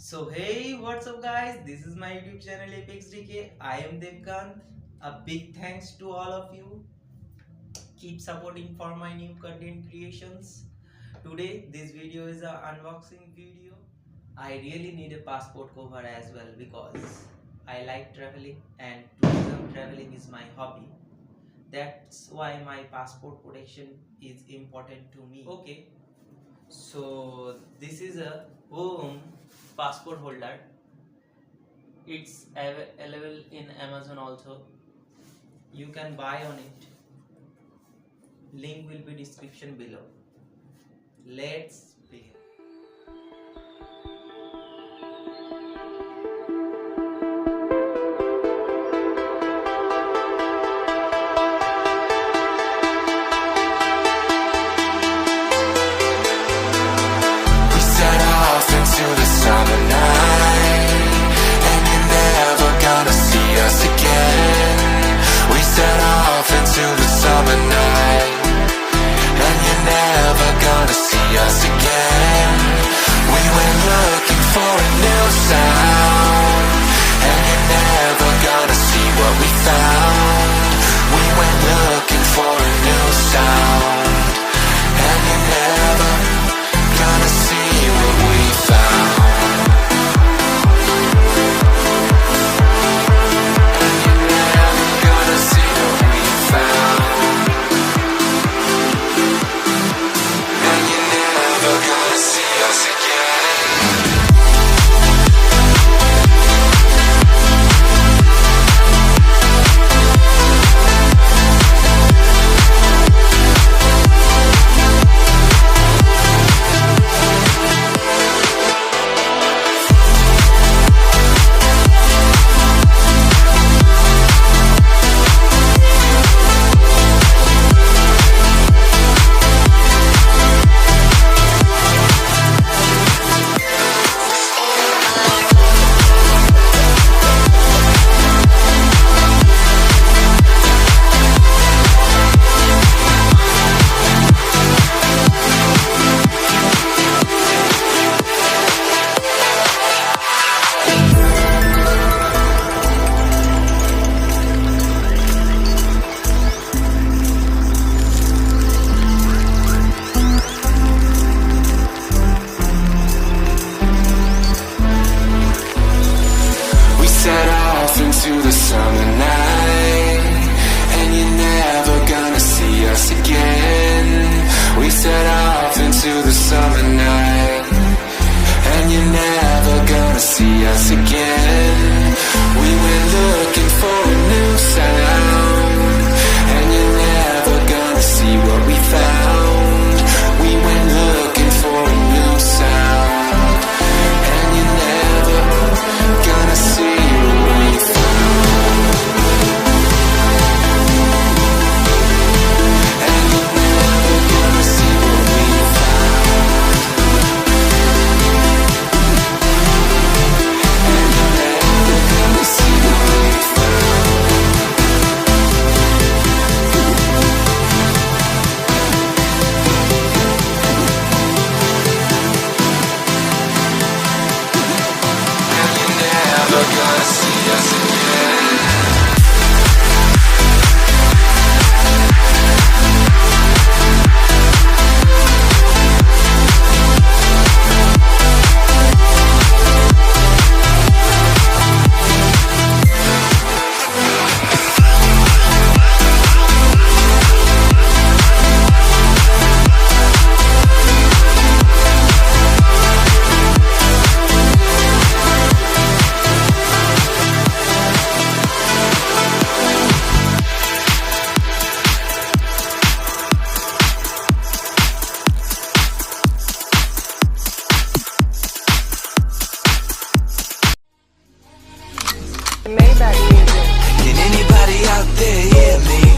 So hey, what's up guys? This is my YouTube channel ApexDK. I am Devkant. A big thanks to all of you. Keep supporting for my new content creations. Today this video is a unboxing video. I really need a passport cover as well because I like traveling and tourism traveling is my hobby. That's why my passport protection is important to me. Okay. So this is a Wooum passport holder. It's available in Amazon also. You can buy on it. Link will be description below. Let's begin. Into the summer night, and you're never gonna see us again. We set off into the summer night, and you're never gonna see us again. We went looking for a new sound, and you're never gonna see what we found. We went looking for a new sound, and you're never gonna see what we found. Can anybody out there hear me?